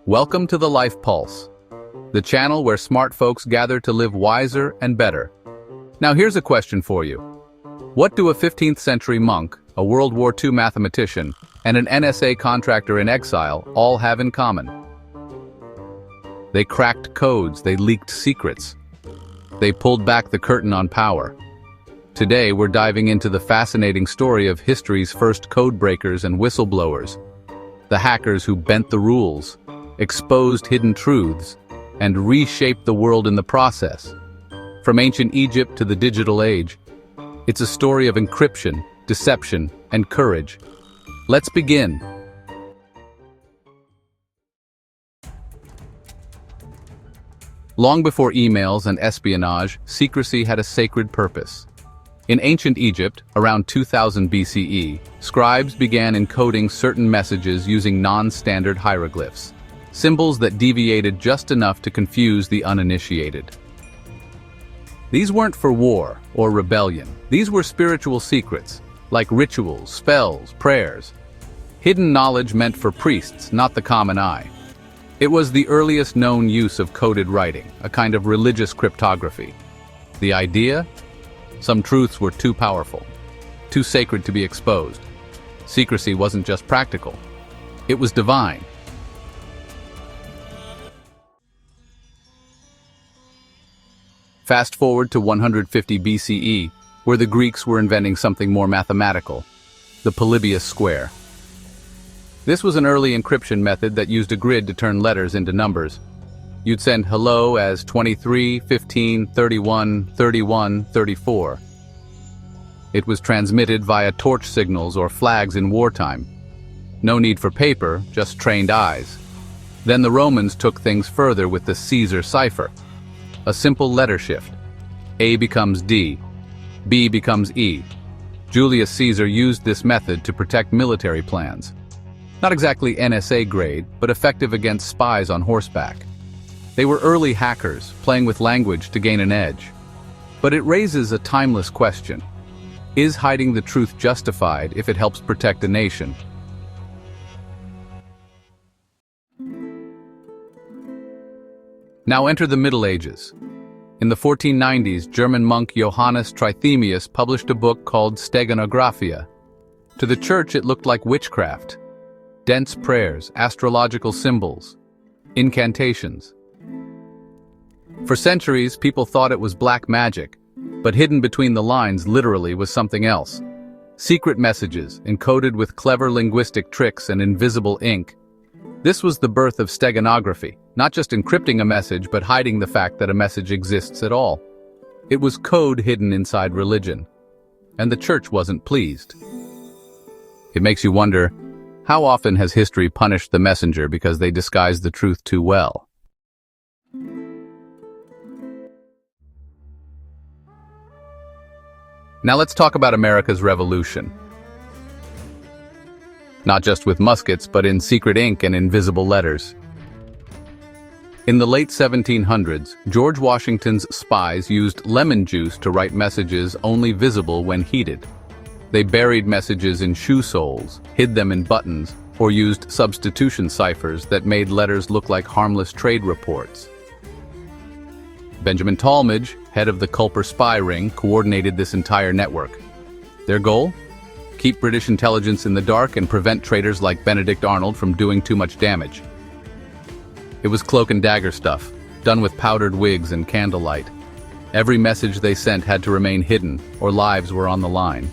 Welcome to the Life Pulse, the channel where smart folks gather to live wiser and better. Now here's a question for you. What do a 15th century monk, a World War II mathematician, and an NSA contractor in exile all have in common? They cracked codes, they leaked secrets. They pulled back the curtain on power. Today we're diving into the fascinating story of history's first codebreakers and whistleblowers. The hackers who bent the rules, exposed hidden truths, and reshaped the world in the process. From ancient Egypt to the digital age, it's a story of encryption, deception, and courage. Let's begin. Long before emails and espionage, secrecy had a sacred purpose. In ancient Egypt, around 2000 BCE, scribes began encoding certain messages using non-standard hieroglyphs, symbols that deviated just enough to confuse the uninitiated. These weren't for war or rebellion. These were spiritual secrets, like rituals, spells, prayers. Hidden knowledge meant for priests, not the common eye. It was the earliest known use of coded writing, a kind of religious cryptography. The idea? Some truths were too powerful, too sacred to be exposed. Secrecy wasn't just practical, it was divine. Fast forward to 150 BCE, where the Greeks were inventing something more mathematical, the Polybius square. This was an early encryption method that used a grid to turn letters into numbers. You'd send hello as 23, 15, 31, 31, 34. It was transmitted via torch signals or flags in wartime. No need for paper, just trained eyes. Then the Romans took things further with the Caesar cipher. A simple letter shift. A becomes D. B becomes E. Julius Caesar used this method to protect military plans. Not exactly NSA grade, but effective against spies on horseback. They were early hackers, playing with language to gain an edge. But it raises a timeless question. Is hiding the truth justified if it helps protect a nation? Now enter the Middle Ages. In the 1490s, German monk Johannes Trithemius published a book called Steganographia. To the church it looked like witchcraft. Dense prayers, astrological symbols, incantations. For centuries, people thought it was black magic, but hidden between the lines literally was something else. Secret messages, encoded with clever linguistic tricks and invisible ink. This was the birth of steganography, not just encrypting a message, but hiding the fact that a message exists at all. It was code hidden inside religion, and the church wasn't pleased. It makes you wonder, how often has history punished the messenger because they disguised the truth too well? Now let's talk about America's Revolution. Not just with muskets, but in secret ink and invisible letters. In the late 1700s, George Washington's spies used lemon juice to write messages only visible when heated. They buried messages in shoe soles, hid them in buttons, or used substitution ciphers that made letters look like harmless trade reports. Benjamin Talmadge, head of the Culper spy ring, coordinated this entire network. Their goal? Keep British intelligence in the dark and prevent traitors like Benedict Arnold from doing too much damage. It was cloak and dagger stuff, done with powdered wigs and candlelight. Every message they sent had to remain hidden, or lives were on the line.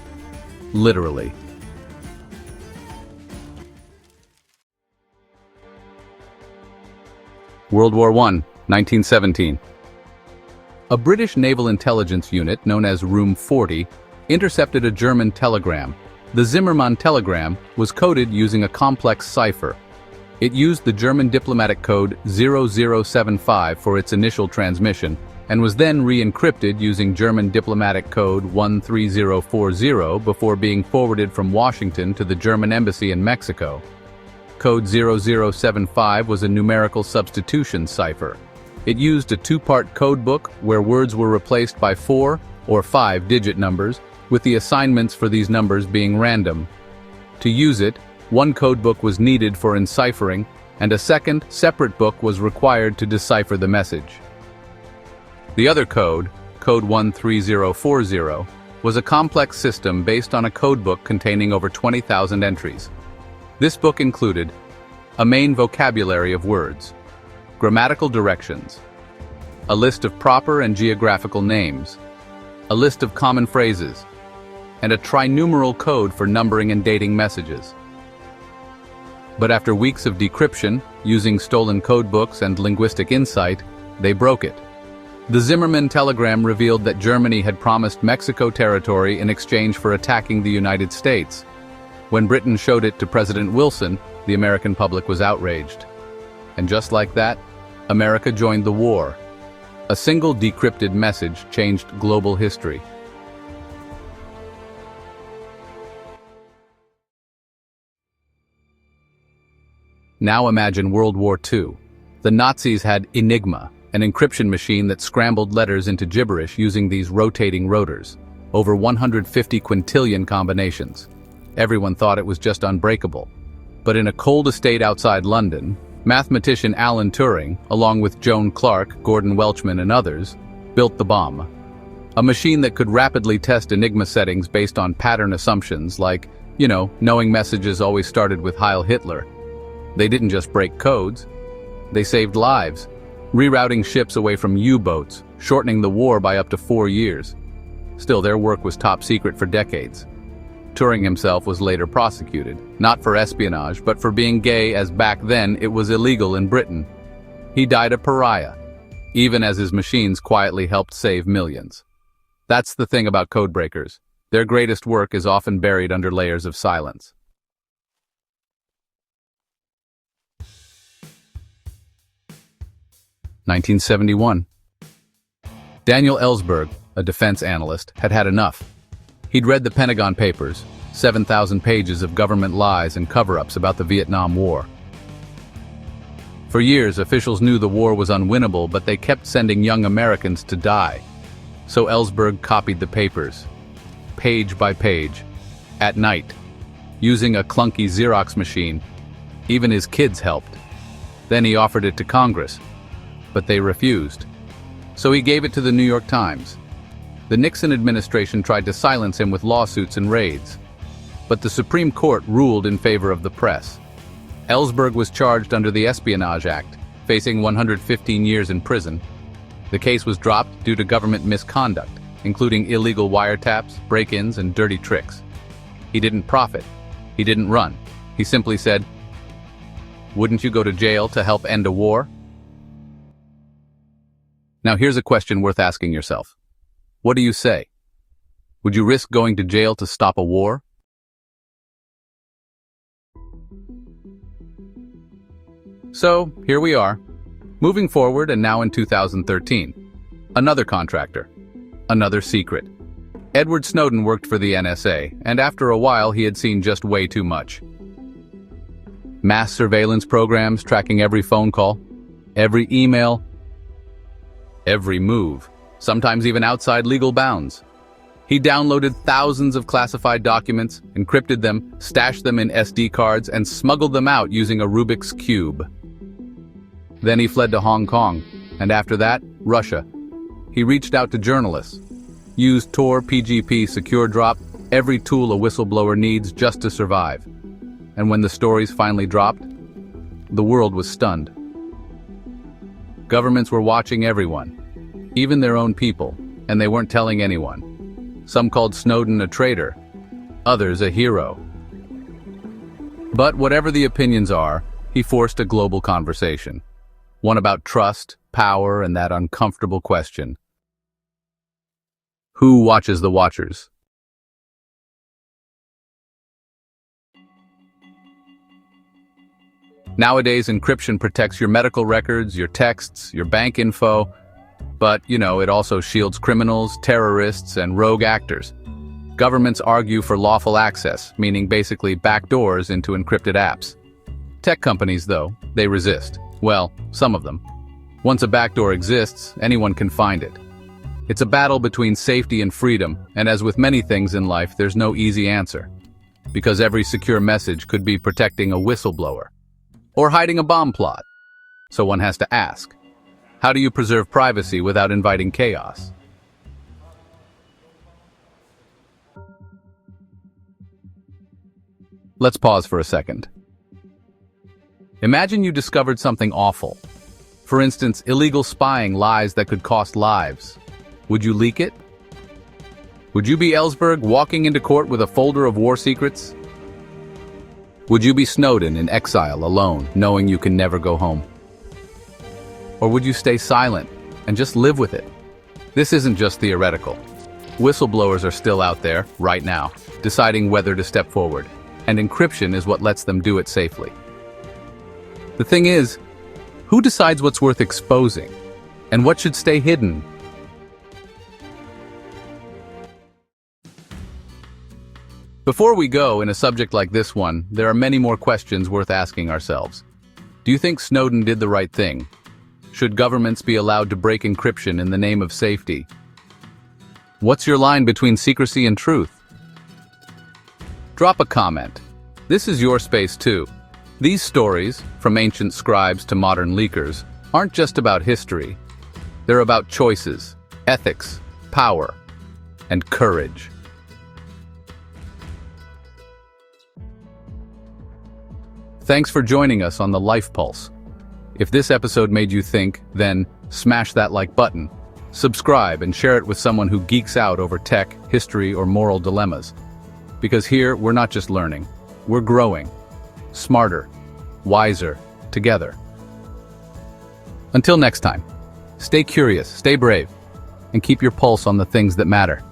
Literally. World War I, 1917. A British naval intelligence unit known as Room 40 intercepted a German telegram. The Zimmermann telegram was coded using a complex cipher. It used the German diplomatic code 0075 for its initial transmission, and was then re-encrypted using German diplomatic code 13040 before being forwarded from Washington to the German embassy in Mexico. Code 0075 was a numerical substitution cipher. It used a two-part codebook where words were replaced by 4 or 5-digit numbers, with the assignments for these numbers being random. To use it, one codebook was needed for enciphering and a second, separate book was required to decipher the message. The other code, Code 13040, was a complex system based on a codebook containing over 20,000 entries. This book included a main vocabulary of words, grammatical directions, a list of proper and geographical names, a list of common phrases, and a trinumeral code for numbering and dating messages. But after weeks of decryption, using stolen codebooks and linguistic insight, they broke it. The Zimmerman telegram revealed that Germany had promised Mexico territory in exchange for attacking the United States. When Britain showed it to President Wilson, the American public was outraged. And just like that, America joined the war. A single decrypted message changed global history. Now imagine World War II. The Nazis had Enigma, an encryption machine that scrambled letters into gibberish using these rotating rotors. Over 150 quintillion combinations. Everyone thought it was just unbreakable. But in a cold estate outside London, mathematician Alan Turing, along with Joan Clark, Gordon Welchman, and others, built the bomb. A machine that could rapidly test Enigma settings based on pattern assumptions like, knowing messages always started with Heil Hitler. They didn't just break codes. They saved lives, rerouting ships away from U-boats, shortening the war by up to 4 years. Still, their work was top secret for decades. Turing himself was later prosecuted, not for espionage, but for being gay, as back then it was illegal in Britain. He died a pariah, even as his machines quietly helped save millions. That's the thing about codebreakers. Their greatest work is often buried under layers of silence. (1971). Daniel Ellsberg, a defense analyst, had had enough. He'd read the Pentagon Papers, 7,000 pages of government lies and cover-ups about the Vietnam War. For years, officials knew the war was unwinnable, but they kept sending young Americans to die. So Ellsberg copied the papers, page by page, at night, using a clunky Xerox machine. Even his kids helped. Then he offered it to Congress, but they refused. So he gave it to the New York Times. The Nixon administration tried to silence him with lawsuits and raids. But the Supreme Court ruled in favor of the press. Ellsberg was charged under the Espionage Act, facing 115 years in prison. The case was dropped due to government misconduct, including illegal wiretaps, break-ins, and dirty tricks. He didn't profit. He didn't run. He simply said, "Wouldn't you go to jail to help end a war?" Now here's a question worth asking yourself. What do you say? Would you risk going to jail to stop a war? So, here we are, moving forward, and now in 2013. Another contractor. Another secret. Edward Snowden worked for the NSA, and after a while he had seen just way too much. Mass surveillance programs tracking every phone call, every email, every move, sometimes even outside legal bounds. He downloaded thousands of classified documents, encrypted them, stashed them in SD cards, and smuggled them out using a Rubik's Cube. Then he fled to Hong Kong, and after that, Russia. He reached out to journalists, used Tor, PGP, Secure Drop, every tool a whistleblower needs just to survive. And when the stories finally dropped, the world was stunned. Governments were watching everyone, even their own people, and they weren't telling anyone. Some called Snowden a traitor, others a hero. But whatever the opinions are, he forced a global conversation. One about trust, power, and that uncomfortable question. Who watches the watchers? Nowadays, encryption protects your medical records, your texts, your bank info, but, it also shields criminals, terrorists, and rogue actors. Governments argue for lawful access, meaning basically backdoors into encrypted apps. Tech companies, though, they resist. Well, some of them. Once a backdoor exists, anyone can find it. It's a battle between safety and freedom, and as with many things in life, there's no easy answer. Because every secure message could be protecting a whistleblower. or hiding a bomb plot. So one has to ask, how do you preserve privacy without inviting chaos? Let's pause for a second. Imagine you discovered something awful. For instance, illegal spying lies that could cost lives. Would you leak it? Would you be Ellsberg walking into court with a folder of war secrets? Would you be Snowden in exile alone, knowing you can never go home? Or would you stay silent and just live with it? This isn't just theoretical. Whistleblowers are still out there, right now, deciding whether to step forward, and encryption is what lets them do it safely. The thing is, who decides what's worth exposing, and what should stay hidden? Before we go, in a subject like this one, there are many more questions worth asking ourselves. Do you think Snowden did the right thing? Should governments be allowed to break encryption in the name of safety? What's your line between secrecy and truth? Drop a comment. This is your space too. These stories, from ancient scribes to modern leakers, aren't just about history. They're about choices, ethics, power, and courage. Thanks for joining us on the Life Pulse. If this episode made you think, then smash that like button, subscribe, and share it with someone who geeks out over tech, history, or moral dilemmas. Because here, we're not just learning, we're growing. Smarter, wiser, together. Until next time, stay curious, stay brave, and keep your pulse on the things that matter.